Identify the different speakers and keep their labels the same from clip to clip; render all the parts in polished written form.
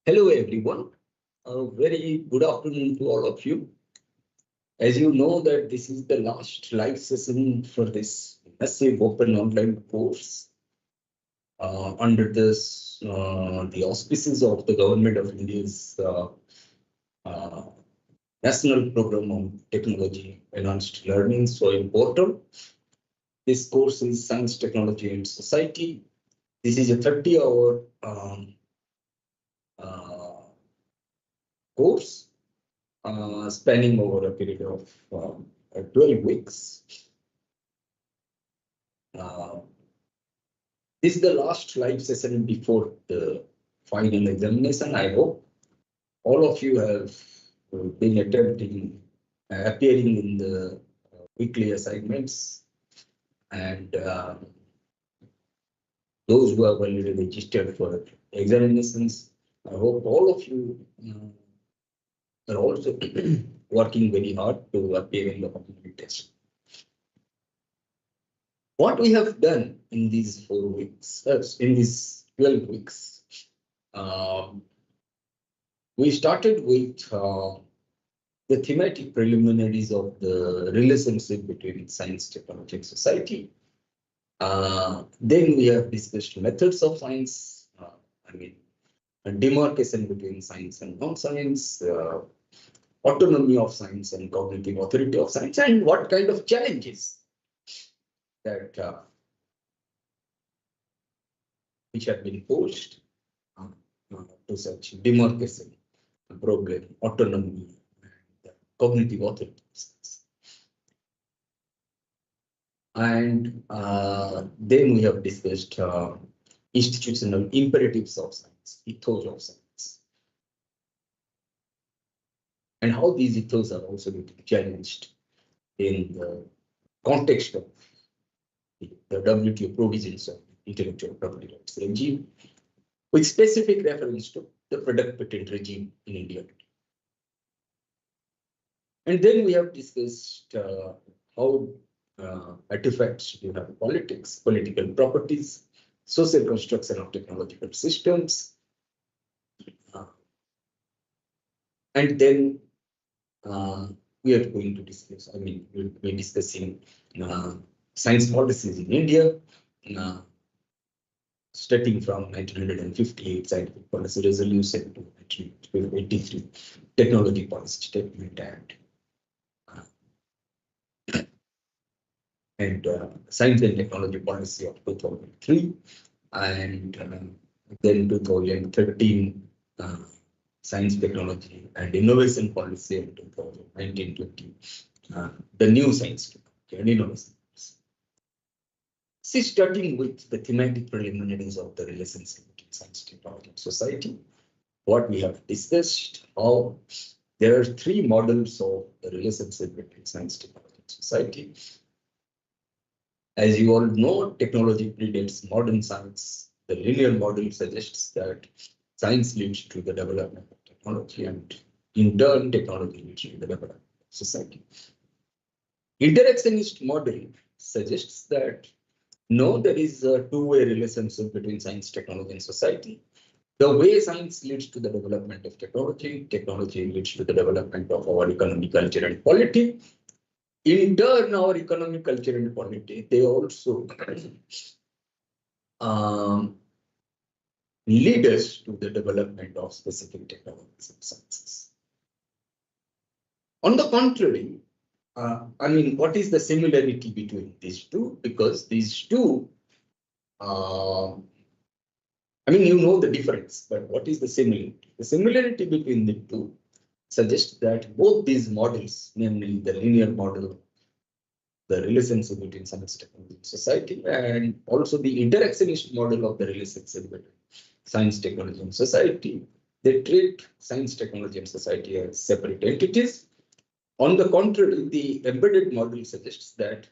Speaker 1: Hello, everyone. A very good afternoon to all of you. As you know that this is the last live session for this massive open online course under this the auspices of the Government of India's uh, National Program on Technology Enhanced Learning. So in portal, this course is Science, Technology and Society. This is a 30-hour course spanning over a period of 12 weeks. This is the last live session before the final examination. I hope all of you have been attempting appearing in the weekly assignments, and those who have already registered for examinations. I hope all of you are also working very hard to appear in the community test. What we have done in these 4 weeks, in these 12 weeks, we started with the thematic preliminaries of the relationship between science, technology, and society. Then we have discussed methods of science, a demarcation between science and non-science, autonomy of science and cognitive authority of science, and what kind of challenges that which have been posed to such demarcation problem, autonomy, and cognitive authority of science. And then we have discussed institutional imperatives of science, ethos of science, and how these ethos are also getting challenged in the context of the WTO provisions of intellectual property rights regime, with specific reference to the product patent regime in India. And then we have discussed how artifacts you have politics, political properties, social construction of technological systems. And then we are going to discuss, we'll be discussing science policies in India, starting from 1958 scientific policy resolution to 1983 technology policy statement and science and technology policy of 2003, and then 2013 science, technology and innovation policy of 2019-20, the new science technology and innovation. See, starting with the thematic preliminaries of the relationship between science, technology, and society, what we have discussed, how there are 3 models of the relationship between science, technology, and society. As you all know, technology predates modern science. The linear model suggests that science leads to the development of technology, and in turn, technology leads to the development of society. Interactionist model suggests that no, there is a two-way relationship between science, technology, and society. The way science leads to the development of technology, technology leads to the development of our economic, culture, and polity. In turn, our economic, culture, and polity, they also lead us to the development of specific technologies and sciences. On the contrary, what is the similarity between these two? Because these two, you know the difference, but what is the similarity? The similarity between the two suggests that both these models, namely the linear model, the relationship between science, technology, and society, and also the interactionist model of the relationship between science, technology, and society, they treat science, technology, and society as separate entities. On the contrary, the embedded model suggests that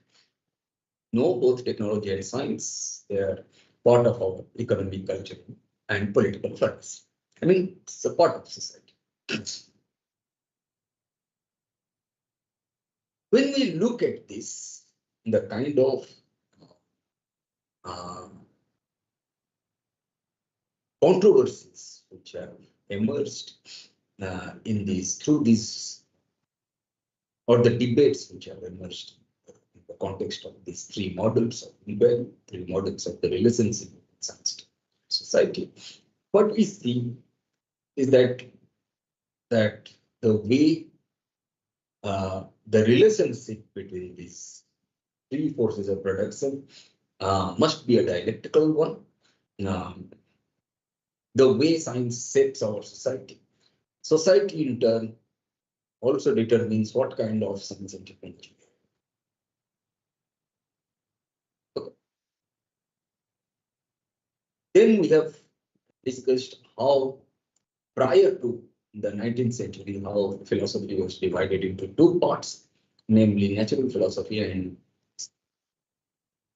Speaker 1: no, both technology and science, they are part of our economic, culture, and political affairs. It's a part of society. When we look at this, the kind of controversies which have emerged in these, through these, or the debates which have emerged in the context of these three models of inquiry, three models of the relationship in science society. What we see is that the way the relationship between these three forces of production must be a dialectical one. The way science shapes our society. Society in turn also determines what kind of science and technology. Okay. Then we have discussed how prior to the 19th century, how philosophy was divided into two parts, namely natural philosophy and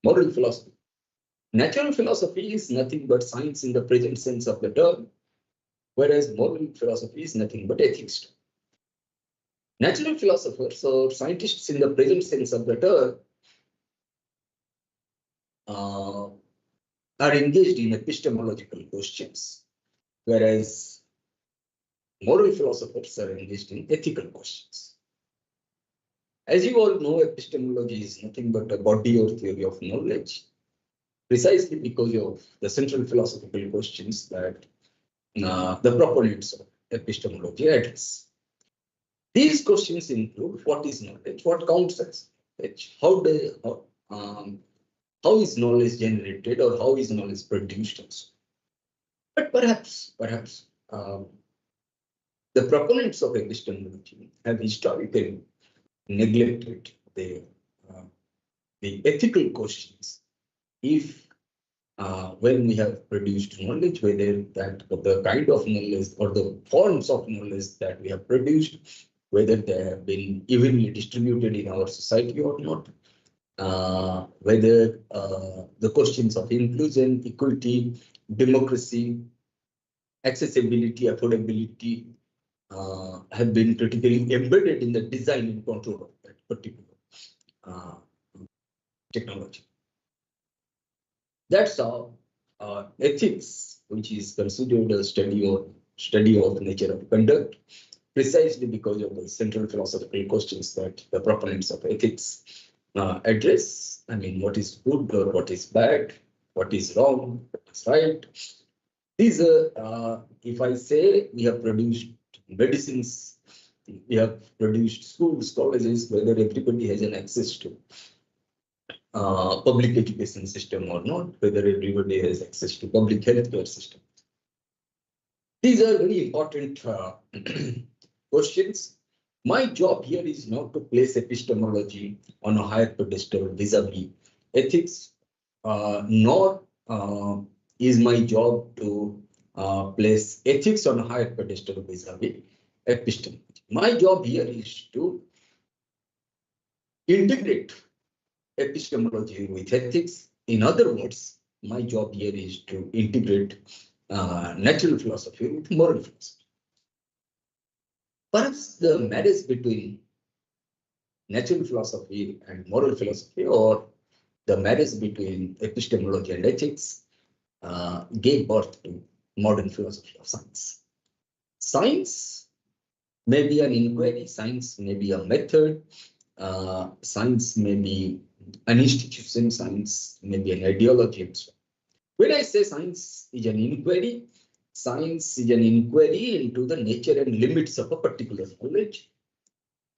Speaker 1: moral philosophy. Natural philosophy is nothing but science in the present sense of the term, whereas moral philosophy is nothing but ethics. Natural philosophers or scientists in the present sense of the term are engaged in epistemological questions, whereas moral philosophers are engaged in ethical questions. As you all know, epistemology is nothing but a body or theory of knowledge, precisely because of the central philosophical questions that the proponents of epistemology address. These questions include what is knowledge, what counts as knowledge, how is knowledge generated, or how is knowledge produced also. But perhaps the proponents of epistemology have historically neglected the ethical questions. If when we have produced knowledge, whether that the kind of knowledge or the forms of knowledge that we have produced, whether they have been evenly distributed in our society or not, whether the questions of inclusion, equity, democracy, accessibility, affordability have been critically embedded in the design and control of that particular technology. That's how ethics, which is considered a study of nature of conduct, precisely because of the central philosophical questions that the proponents of ethics address. I mean, what is good or what is bad, what is wrong, what is right. These are, if I say we have produced medicines, we have produced schools, colleges, whether everybody has an access to public education system or not, whether everybody has access to public healthcare system. These are very important questions. My job here is not to place epistemology on a higher pedestal vis-a-vis ethics, nor is my job to place ethics on a higher pedestal vis-a-vis epistemology. My job here is to integrate epistemology with ethics. In other words, my job here is to integrate natural philosophy with moral philosophy. Perhaps the marriage between natural philosophy and moral philosophy, or the marriage between epistemology and ethics, gave birth to modern philosophy of science. Science may be an inquiry, science may be a method, science may be an institution, science may be an ideology, and so on. When I say science is an inquiry into the nature and limits of a particular knowledge.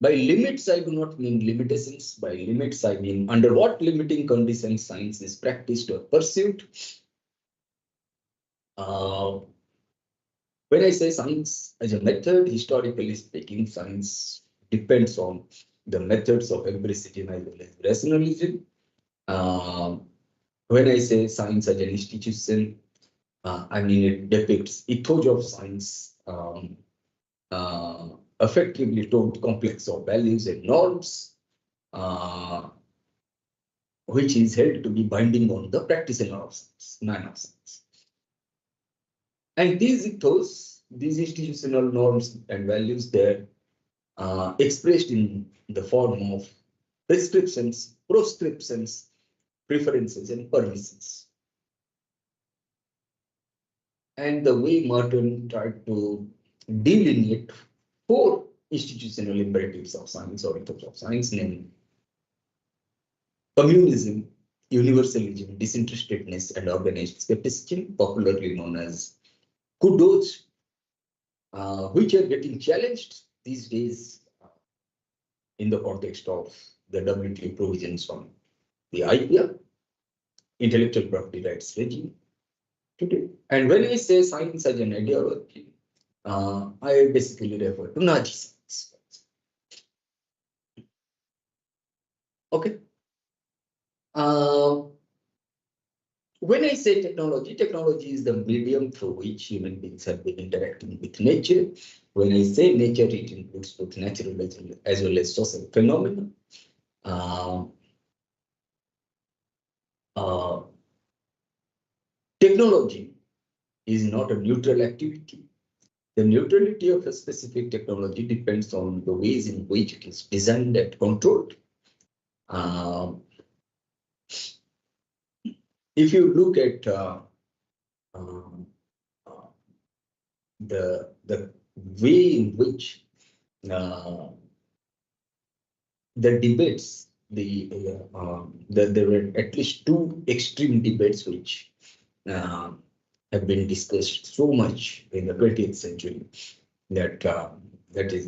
Speaker 1: By limits, I do not mean limitations. By limits, I mean under what limiting conditions science is practiced or pursued. When I say science as a method, historically speaking, science depends on the methods of empiricism as well as rationalism. When I say science as an institution, I mean it depicts ethos of science, effectively told complex of values and norms, which is held to be binding on the practitioner of science, man of science. And these ethos, these institutional norms and values, they're expressed in the form of prescriptions, proscriptions, preferences, and permissions. and the way Merton tried to delineate four institutional imperatives of science or ethos of science, namely communism, universalism, disinterestedness, and organized skepticism, popularly known as kudos, which are getting challenged these days in the context of the WTO provisions on the IPR, intellectual property rights regime today. And when I say science as an ideology, I basically refer to Nazi science. Okay. When I say technology, technology is the medium through which human beings have been interacting with nature. When I say nature, it includes both natural as well as social phenomena. Technology is not a neutral activity. The neutrality of a specific technology depends on the ways in which it is designed and controlled. If you look at the way in which the debates, there were at least two extreme debates which have been discussed so much in the 20th century that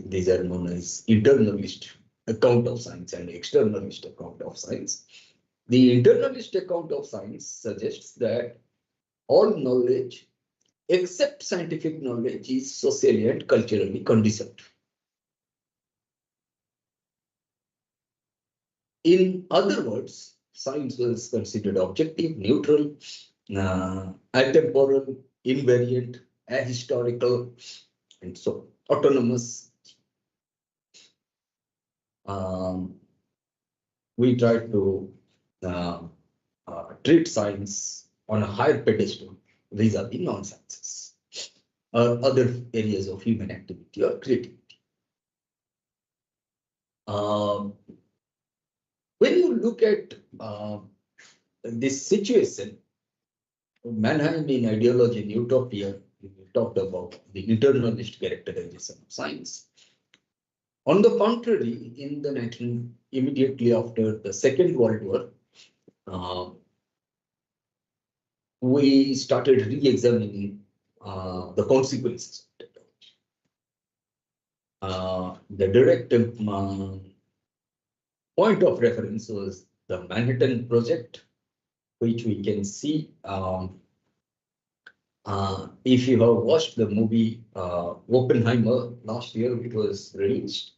Speaker 1: these are known as internalist account of science and externalist account of science. The internalist account of science suggests that all knowledge except scientific knowledge is socially and culturally conditioned. In other words, science was considered objective, neutral, atemporal, invariant, ahistorical, and so autonomous. We try to treat science on a higher pedestal vis-a-vis non-sciences or other areas of human activity or creativity. When you look at this situation, Mannheim in Ideology and Utopia, we talked about the internalist characterization of science. On the contrary, in the immediately after the Second World War, we started re-examining the consequences of technology. The direct point of reference was the Manhattan Project, which we can see if you have watched the movie Oppenheimer last year, it was released.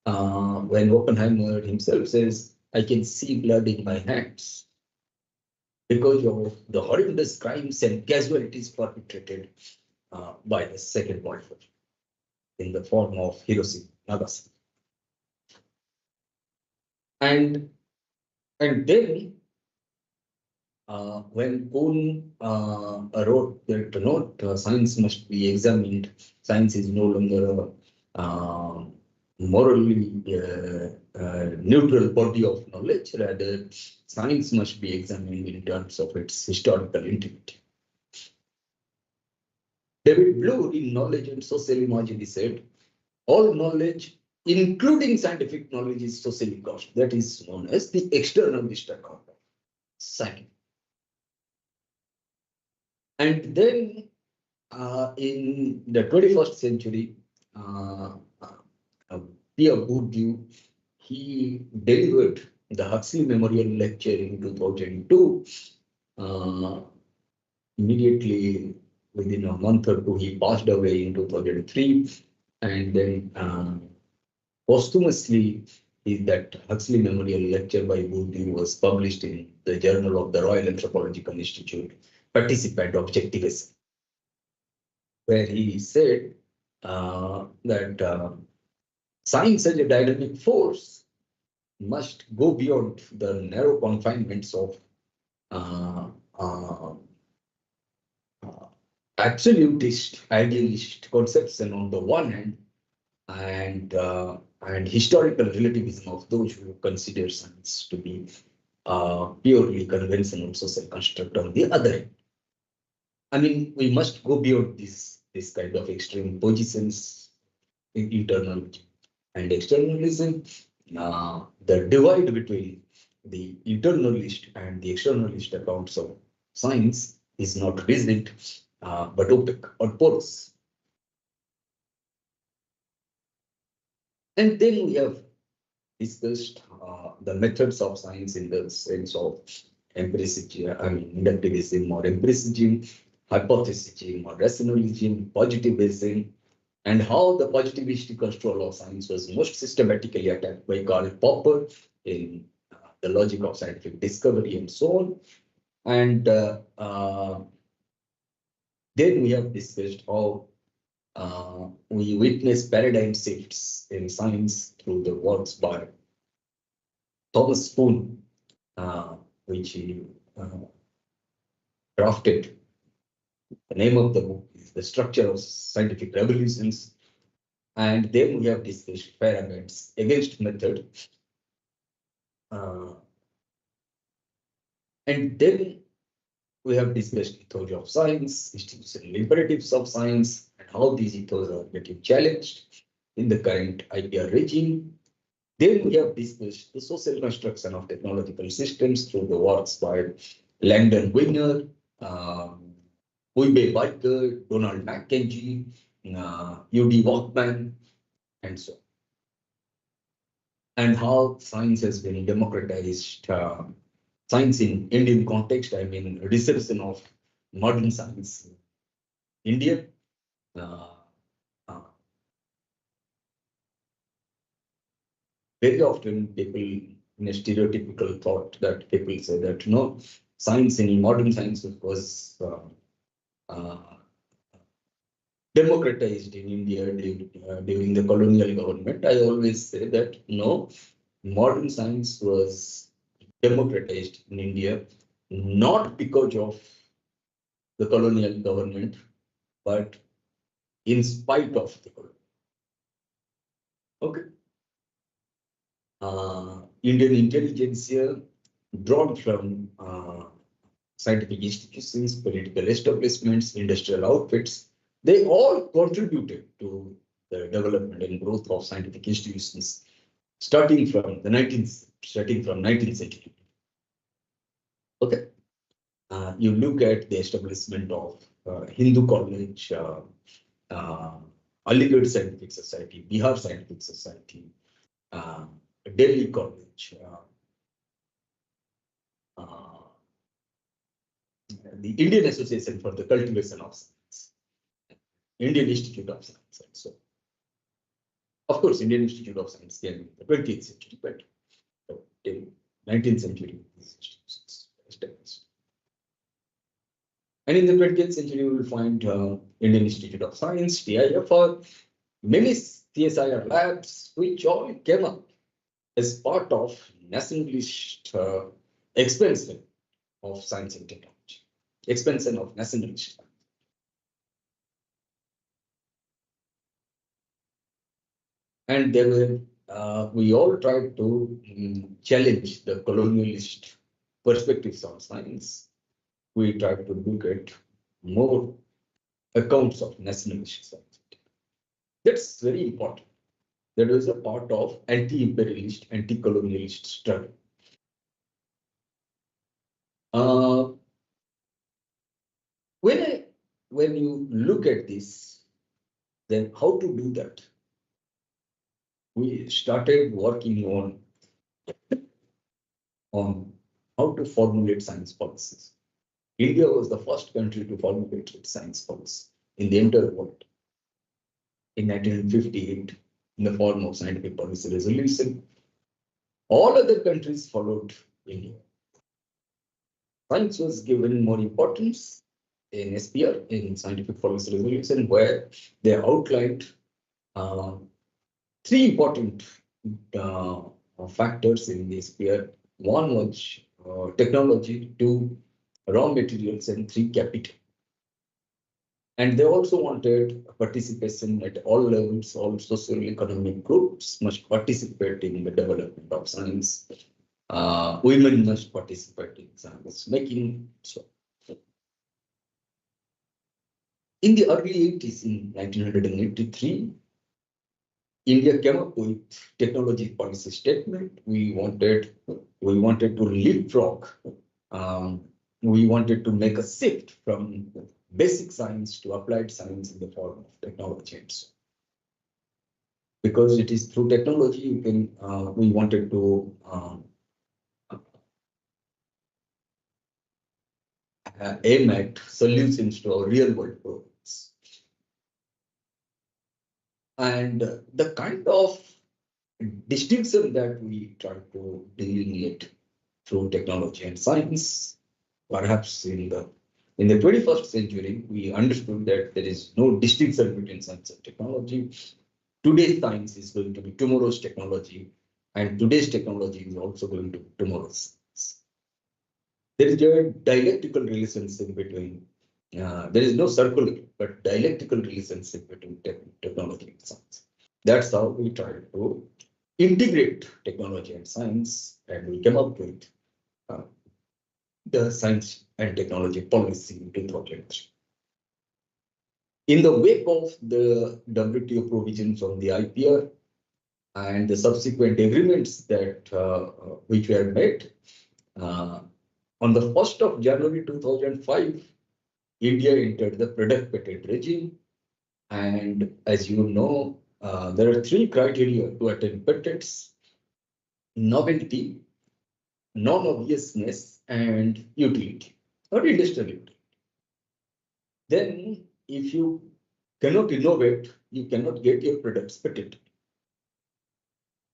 Speaker 1: When Oppenheimer himself says, "I can see blood in my hands," because of the horrendous crimes and casualties perpetrated by the Second World War in the form of Hiroshima and Nagasaki. And then when Kuhn wrote that note, science must be examined, science is no longer a morally neutral body of knowledge, rather science must be examined in terms of its historical integrity. David Bloor in Knowledge and Social Imagery said, all knowledge, including scientific knowledge, is socially caused. That is known as the externalist account of science. And then in the 21st century, Pierre Bourdieu, he delivered the Huxley Memorial Lecture in 2002. Immediately within a month or two, he passed away in 2003. And then posthumously, that Huxley Memorial Lecture by Bourdieu was published in the Journal of the Royal Anthropological Institute, Participant Objectivism, where he said that science as a dynamic force must go beyond the narrow confinements of absolutist, idealist conception on the one hand, and historical relativism of those who consider science to be purely conventional social construct on the other hand. I mean, we must go beyond this kind of extreme positions in internal and externalism. The divide between the internalist and the externalist accounts of science is not rigid, but opaque or porous. And then we have discussed the methods of science in the sense of empiricism, I mean, inductivism or empiricism, hypothesism or rationalism, positivism, and how the positivistic control of science was most systematically attacked by Karl Popper in the logic of scientific discovery and so on. And then we have discussed how we witness paradigm shifts in science through the works by Thomas Kuhn, which he drafted. The name of the book is The Structure of Scientific Revolutions. And then we have discussed pyramids against method. And then we have discussed ethos of science, institutional imperatives of science, and how these ethos are getting challenged in the current IPR regime. Then we have discussed the social construction of technological systems through the works by Langdon Wiener, Uwe Barker, Donald McKenzie, U.D. Walkman, and so on. And how science has been democratized. Science in Indian context, I mean, reception of modern science in India. Very often people in a stereotypical thought that people say that no, science in modern science was democratized in India during the colonial government. I always say that no, modern science was democratized in India, not because of the colonial government, but in spite of the colonial. Okay. Indian intelligentsia, drawn from scientific institutions, political establishments, industrial outfits, they all contributed to the development and growth of scientific institutions, starting from 19th century. Okay, you look at the establishment of Hindu College, Aligarh Scientific Society, Bihar Scientific Society, Delhi College, the Indian Association for the Cultivation of Science, Indian Institute of Science, and so on. Of course, Indian Institute of Science came in the 20th century, but in 19th century, these institutions were established. And in the 20th century, we will find Indian Institute of Science, TIFR, many CSIR labs, which all came up as part of nationalist expansion of science and technology, expansion of nationalist. And there were, we all tried to challenge the colonialist perspectives on science. We tried to look at more accounts of nationalist science. That's very important. That is a part of anti-imperialist, anti-colonialist struggle. When you look at this, then how to do that? We started working on how to formulate science policies. India was the first country to formulate its science policy in the entire world in 1958 in the form of scientific policy resolution. All other countries followed India. Science was given more importance in SPR, in scientific policy resolution, where they outlined three important factors in the SPR. One was technology, two, raw materials, and three, capital. And they also wanted participation at all levels. All socio-economic groups must participate in the development of science. Women must participate in science making. So In the early 80s, in 1983, India came up with technology policy statement. We wanted to leapfrog. We wanted to make a shift from basic science to applied science in the form of technology. And so, because it is through technology, you can. We wanted to aim at solutions to our real world problems. And the kind of distinction that we try to delineate through technology and science, perhaps in the 21st century, we understood that there is no distinction between science and technology. Today's science is going to be tomorrow's technology, and today's technology is also going to be tomorrow's science. There is a dialectical relationship between, there is no circular, but dialectical relationship between technology and science. That's how we try to integrate technology and science, and we came up with the science and technology policy in 2003. In the wake of the WTO provisions on the IPR and the subsequent agreements that which were made, on the 1st of January 2005, India entered the product patent regime. And as you know, there are 3 criteria to attain patents: novelty, non-obviousness, and utility, or industrial utility. Then, if you cannot innovate, you cannot get your products patented.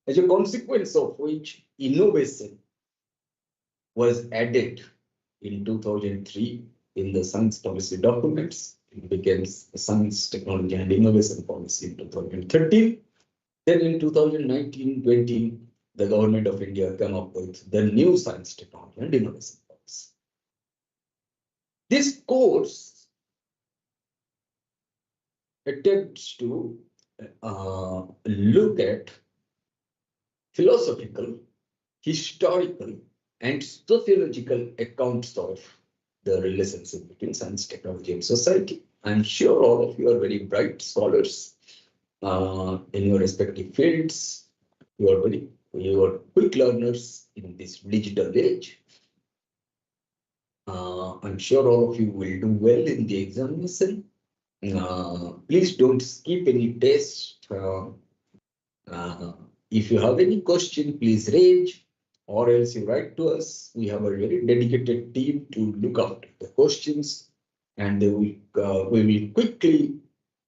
Speaker 1: As a consequence of which, innovation was added in 2003 in the science policy documents. It became the Science, Technology and Innovation Policy in 2013. Then in 2019-20, the government of India came up with the new Science, Technology and Innovation Policy. This course attempts to look at philosophical, historical, and sociological accounts of the relationship between science, technology, and society. I'm sure all of you are very bright scholars in your respective fields. You are quick learners in this digital age. I'm sure all of you will do well in the examination. Please don't skip any test. If you have any question, please raise, or else you write to us. We have a very dedicated team to look after the questions, and we will quickly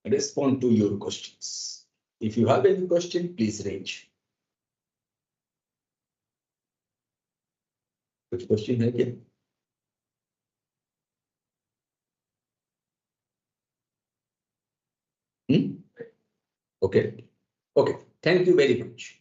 Speaker 1: respond to your questions. If you have any question, please raise. Which question again? Okay. Okay. Thank you very much.